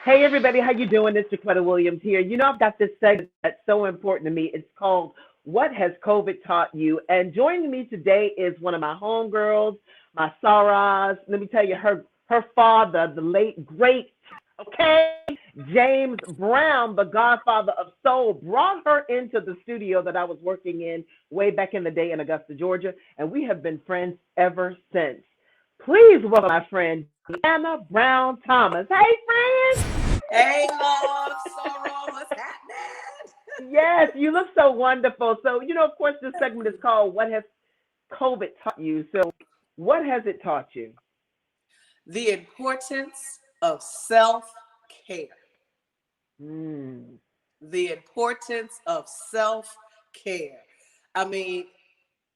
Hey everybody, how you doing? It's Jaquetta Williams here. I've got this segment that's so important to me. It's called "What Has COVID Taught You?" And joining me today is one of my homegirls, my Saras. Let me tell you, her father, the late great, okay, James Brown, the Godfather of Soul, brought her into the studio that I was working in way back in the day in Augusta, Georgia, and we have been friends ever since. Please welcome my friend Deanna Brown Thomas. Hey, friend. Hey, love, sorrow, what's happening? Yes, you look so wonderful. So, of course, this segment is called "What Has COVID Taught You?" So, what has it taught you? The importance of self-care. Mm. The importance of self-care. I mean,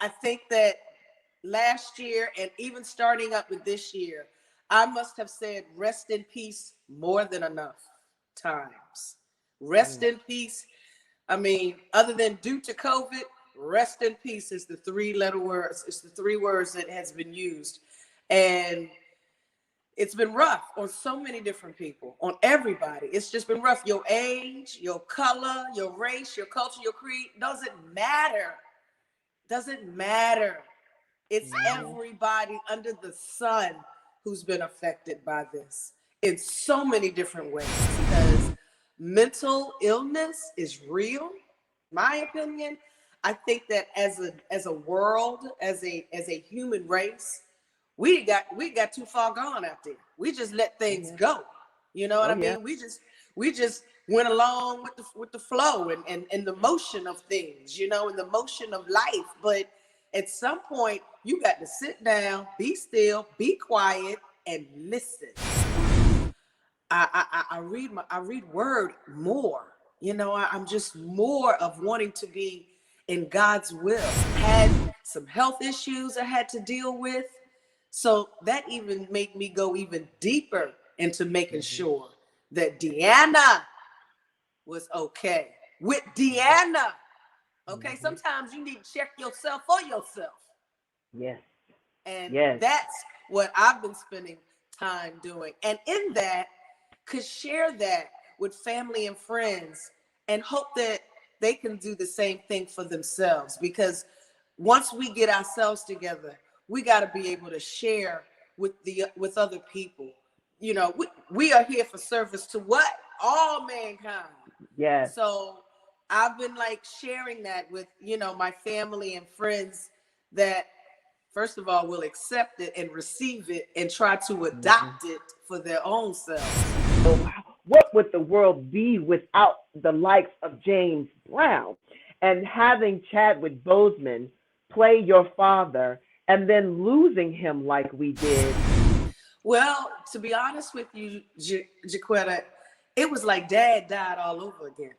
I think that last year and even starting up with this year, I must have said rest in peace more than enough times. Rest Mm. in peace. I mean, other than due to COVID, rest in peace is the three-letter words. It's the three words that has been used. And it's been rough on so many different people, on everybody. It's just been rough. Your age, your color, your race, your culture, your creed, doesn't matter. Doesn't matter. It's Mm-hmm. everybody under the sun who's been affected by this in so many different ways, because mental illness is real. My opinion, I think that as a world, as a human race, we got too far gone out there. We just let Oh things yeah. go. You know what Oh I yeah. mean? We just went along with the flow and the motion of things, and the motion of life. But at some point, you got to sit down, be still, be quiet, and listen. I read word more. I'm just more of wanting to be in God's will. Had some health issues I had to deal with, so that even made me go even deeper into making Mm-hmm. sure that Deanna was okay. With Deanna, okay. Mm-hmm. Sometimes you need to check yourself for yourself, Yes. and Yes. that's what I've been spending time doing. And in that, could share that with family and friends and hope that they can do the same thing for themselves. Because once we get ourselves together, we got to be able to share with other people. We are here for service to what? All mankind. Yes. So I've been like sharing that with, my family and friends that first of all will accept it and receive it and try to Mm-hmm. adopt it for their own selves. So, what would the world be without the likes of James Brown? And having Chadwick Boseman play your father and then losing him like we did. Well, to be honest with you, Jaquetta, it was like dad died all over again.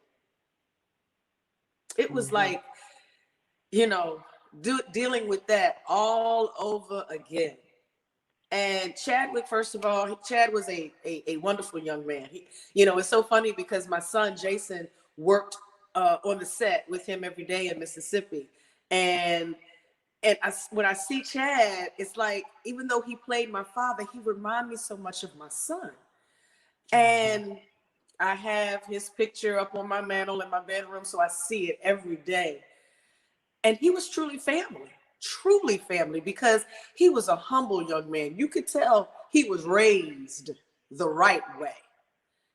It was Mm-hmm. like, you know, dealing with that all over again. And Chadwick, first of all, Chad was a wonderful young man. It's so funny because my son Jason worked on the set with him every day in Mississippi, and when I see Chad, it's like even though he played my father, he reminded me so much of my son. Mm-hmm. And I have his picture up on my mantle in my bedroom, so I see it every day. And he was truly family, because he was a humble young man. You could tell he was raised the right way.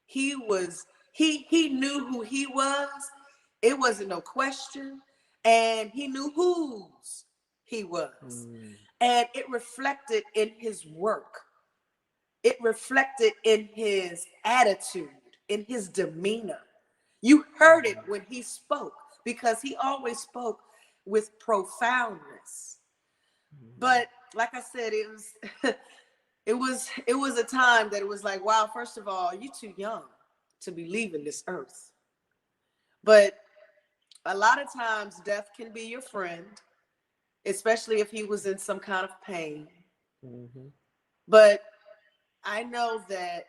He knew who he was. It wasn't no question. And he knew whose he was. Mm-hmm. And it reflected in his work. It reflected in his attitude, in his demeanor. You heard it when he spoke, because he always spoke with profoundness. But like I said, it was it was a time that it was like, wow, first of all, you're too young to be leaving this earth. But a lot of times death can be your friend, especially if he was in some kind of pain. Mm-hmm. But I know that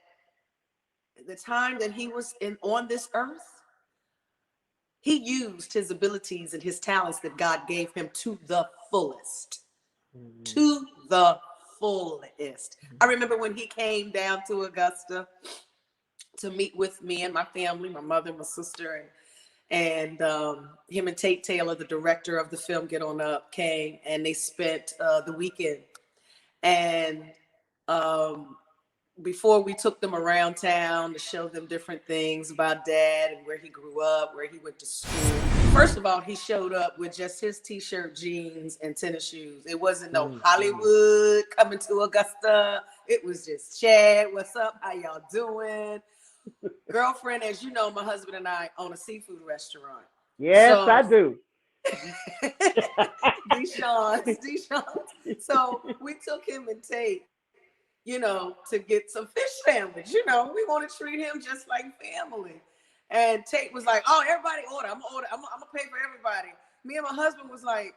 the time that he was on this earth, he used his abilities and his talents that God gave him to the fullest. Mm-hmm. To the fullest. I remember when he came down to Augusta, to meet with me and my family, my mother, my sister, and him and Tate Taylor, the director of the film Get On Up, came, and they spent the weekend. And before we took them around town to show them different things about Dad and where he grew up, where he went to school. First of all, he showed up with just his t-shirt, jeans, and tennis shoes. It wasn't no Hollywood coming to Augusta. It was just Chad, what's up? How y'all doing? Girlfriend, as you know, my husband and I own a seafood restaurant. Yes, I do. Deshaun. So we took him and Tate, you know, to get some fish sandwich. You know, we want to treat him just like family. And Tate was like, "Oh, everybody order. I'm gonna pay for everybody." Me and my husband was like,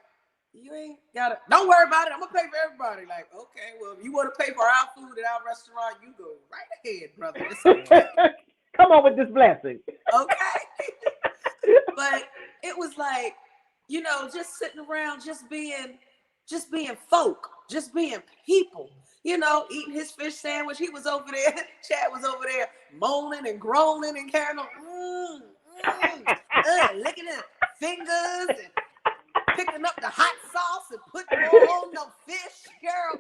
"You ain't gotta. Don't worry about it. I'm gonna pay for everybody." Like, okay, well, if you want to pay for our food at our restaurant, you go right ahead, brother. It's okay. Come on with this blessing. Okay. But it was like, you know, just sitting around, just being folk, just being people, you know, eating his fish sandwich. He was over there, Chad was over there moaning and groaning and carrying on, licking his fingers and picking up the hot sauce and putting more on the fish, girl.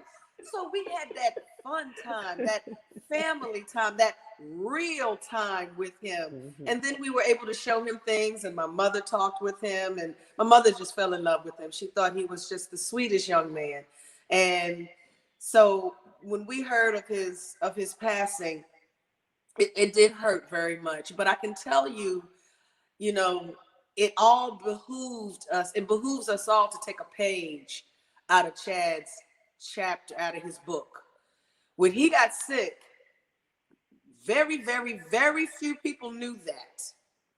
So we had that fun time, that family time, that real time with him. Mm-hmm. And then we were able to show him things, and my mother talked with him, and my mother just fell in love with him. She thought he was just the sweetest young man. And so when we heard of his passing, it did hurt very much. But I can tell you, you know, it all behooves us all to take a page out of Chad's chapter, out of his book. When he got sick, very, very, very few people knew that.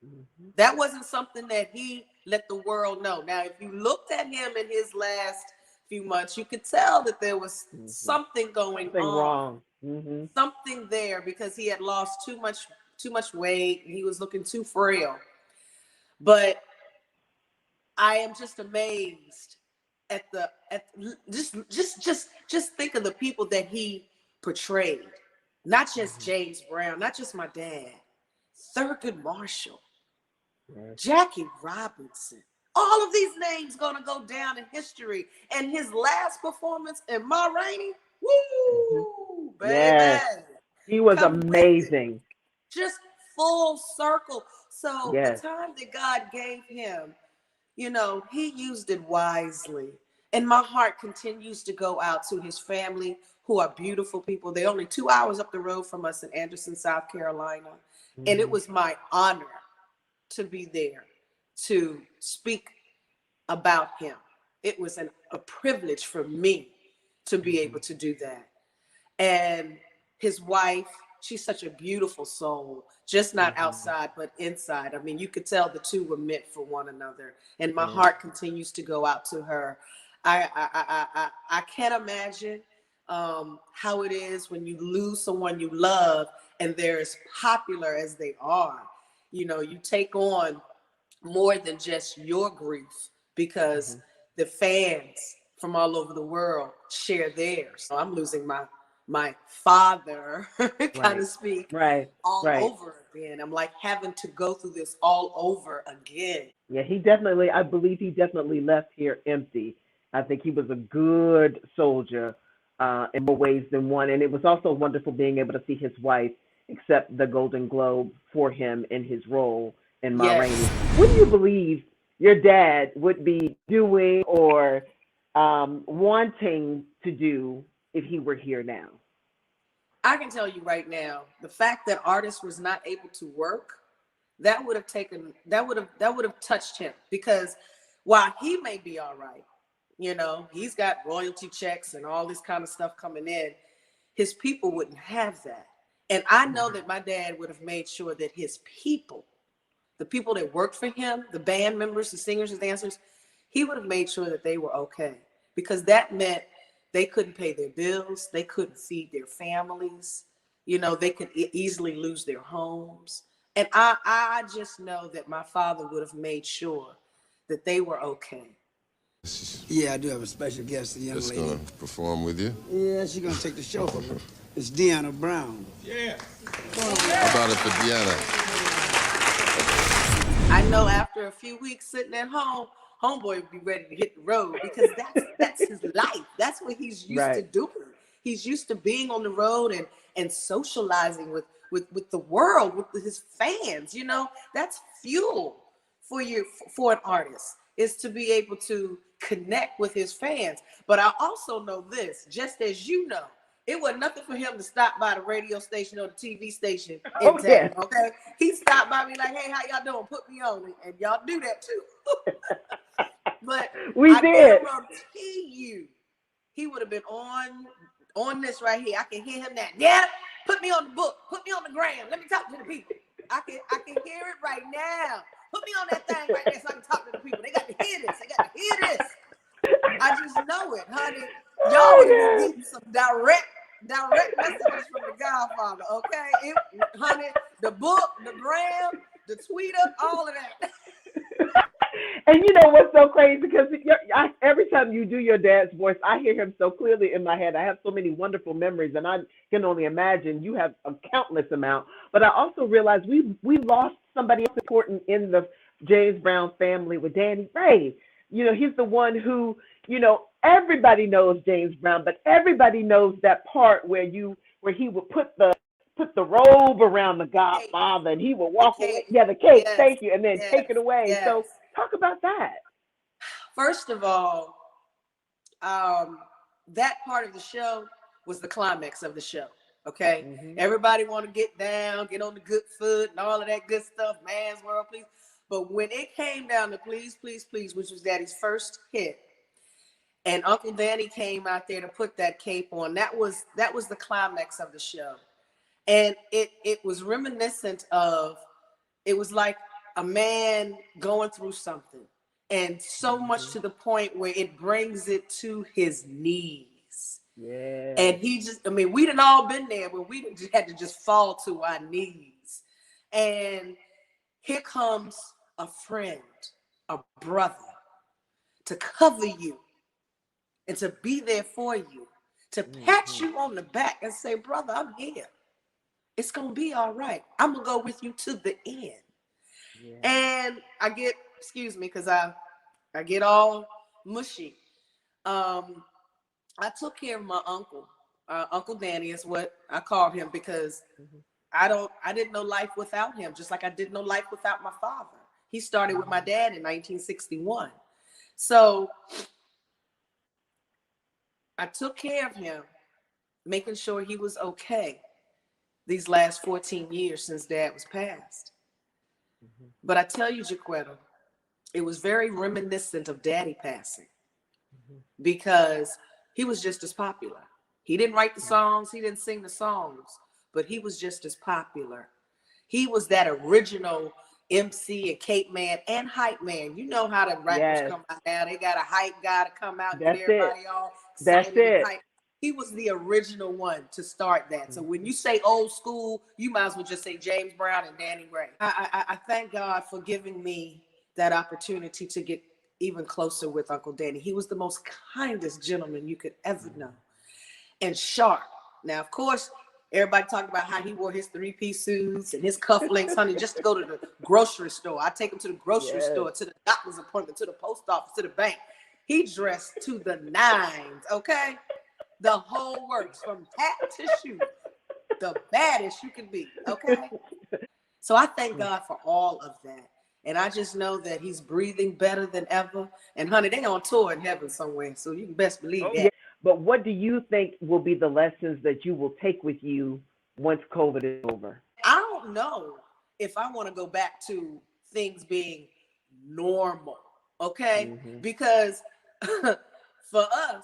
Mm-hmm. That wasn't something that he let the world know. Now, if you looked at him in his last few months, you could tell that there was something going on. Wrong. Mm-hmm. Something there, because he had lost too much weight and he was looking too frail. But I am just amazed at just think of the people that he portrayed. Not just James Brown, not just my dad, Thurgood Marshall, Jackie Robinson. All of these names gonna go down in history. And his last performance in Ma Rainey, woo, baby. Yes. He was amazing. Just full circle. So the time that God gave him, you know, he used it wisely. And my heart continues to go out to his family, who are beautiful people. They're only 2 hours up the road from us in Anderson, South Carolina. Mm-hmm. And it was my honor to be there to speak about him. It was a privilege for me to be able to do that. And his wife, she's such a beautiful soul, just not outside, but inside. I mean, you could tell the two were meant for one another. And my heart continues to go out to her. I can't imagine how it is when you lose someone you love and they're as popular as they are. You know, you take on more than just your grief, because the fans from all over the world share theirs. So I'm losing my father, kind of speak, all over again. I'm like having to go through this all over again. Yeah, I believe he definitely left here empty. I think he was a good soldier in more ways than one. And it was also wonderful being able to see his wife accept the Golden Globe for him in his role in Ma Rainey. What do you believe your dad would be doing or wanting to do if he were here now? I can tell you right now, the fact that artist was not able to work, that would have touched him, because while he may be all right, you know, he's got royalty checks and all this kind of stuff coming in, his people wouldn't have that. And I know that my dad would have made sure that his people, the people that worked for him, the band members, the singers, the dancers, he would have made sure that they were okay, because that meant they couldn't pay their bills. They couldn't feed their families. You know, they could easily lose their homes. And I just know that my father would have made sure that they were okay. Yeah, I do have a special guest, a young lady. That's gonna perform with you? Yeah, she's gonna take the show from me. It's Deanna Brown. Yeah. How about it for Deanna? I know after a few weeks sitting at home, homeboy would be ready to hit the road because that's his life. That's what he's used to doing. He's used to being on the road and socializing with the world, with his fans. You know, that's fuel for an artist, is to be able to connect with his fans. But I also know this, just as you know, it was nothing for him to stop by the radio station or the TV station in town. Okay, he stopped by me like, "Hey, how y'all doing? Put me on," and y'all do that too. But I guarantee you, he would have been on this right here. I can hear him now. Yeah, put me on the book. Put me on the gram. Let me talk to the people. I can hear it right now. Put me on that thing right there so I can talk to the people. They got to hear this. They got to hear this. I just know it, honey. Y'all would have been getting some direct messages from the Godfather, okay? Honey, the book, the gram, the tweeter, all of that. And you know what's so crazy? Because every time you do your dad's voice, I hear him so clearly in my head. I have so many wonderful memories, and I can only imagine you have a countless amount. But I also realized we lost somebody else important in the James Brown family with Danny Ray. You know, he's the one who, you know, everybody knows James Brown, but everybody knows that part where he would put the robe around the Godfather and he would walk away. Yeah, the cake. Yes. Thank you. And then take it away. Yes. So talk about that. First of all, that part of the show was the climax of the show. Okay. Mm-hmm. Everybody want to get down, get on the good foot and all of that good stuff. Man's World, please. But when it came down to Please, Please, Please, which was Daddy's first hit, and Uncle Danny came out there to put that cape on, that was the climax of the show. And it was reminiscent of, it was like a man going through something, and so much to the point where it brings it to his knees. Yeah. And he just, I mean, we done all been there where we had to just fall to our knees. And here comes a friend, a brother, to cover you and to be there for you, to pat you on the back and say, "Brother, I'm here. It's going to be all right. I'm going to go with you to the end." Yeah. And I get, excuse me, because I get all mushy. I took care of my uncle. Uncle Danny is what I called him, because I didn't know life without him, just like I didn't know life without my father. He started with my dad in 1961. So I took care of him, making sure he was okay these last 14 years since Dad was passed. Mm-hmm. But I tell you, Jaquetta, it was very reminiscent of Daddy passing, because he was just as popular. He didn't write the songs, he didn't sing the songs, but he was just as popular. He was that original MC and cape man and hype man. You know how the rappers come out now. They got a hype guy to come out and get everybody all excited and hype. He was the original one to start that. So when you say old school, you might as well just say James Brown and Danny Ray. I thank God for giving me that opportunity to get even closer with Uncle Danny. He was the most kindest gentleman you could ever know, and sharp. Now, of course, everybody talked about how he wore his three-piece suits and his cufflinks, honey, just to go to the grocery store. I take him to the grocery store, to the doctor's appointment, to the post office, to the bank. He dressed to the nines, okay? The whole works, from hat to shoe, the baddest you can be, okay? So I thank God for all of that. And I just know that he's breathing better than ever. And honey, they on tour in heaven somewhere, so you can best believe that. Yeah. But what do you think will be the lessons that you will take with you once COVID is over? I don't know if I want to go back to things being normal, okay? Mm-hmm. Because for us,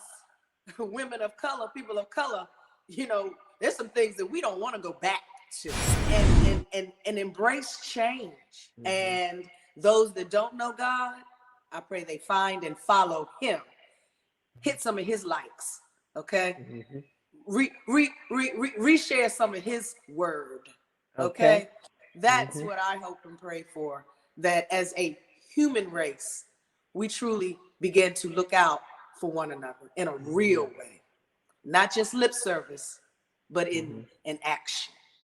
women of color, people of color, you know, there's some things that we don't want to go back to, and embrace change. Mm-hmm. And those that don't know God, I pray they find and follow him. Hit some of his likes, okay? Mm-hmm. Reshare some of his word, okay? That's what I hope and pray for, that as a human race, we truly begin to look out for one another in a real way. Not just lip service, but in action.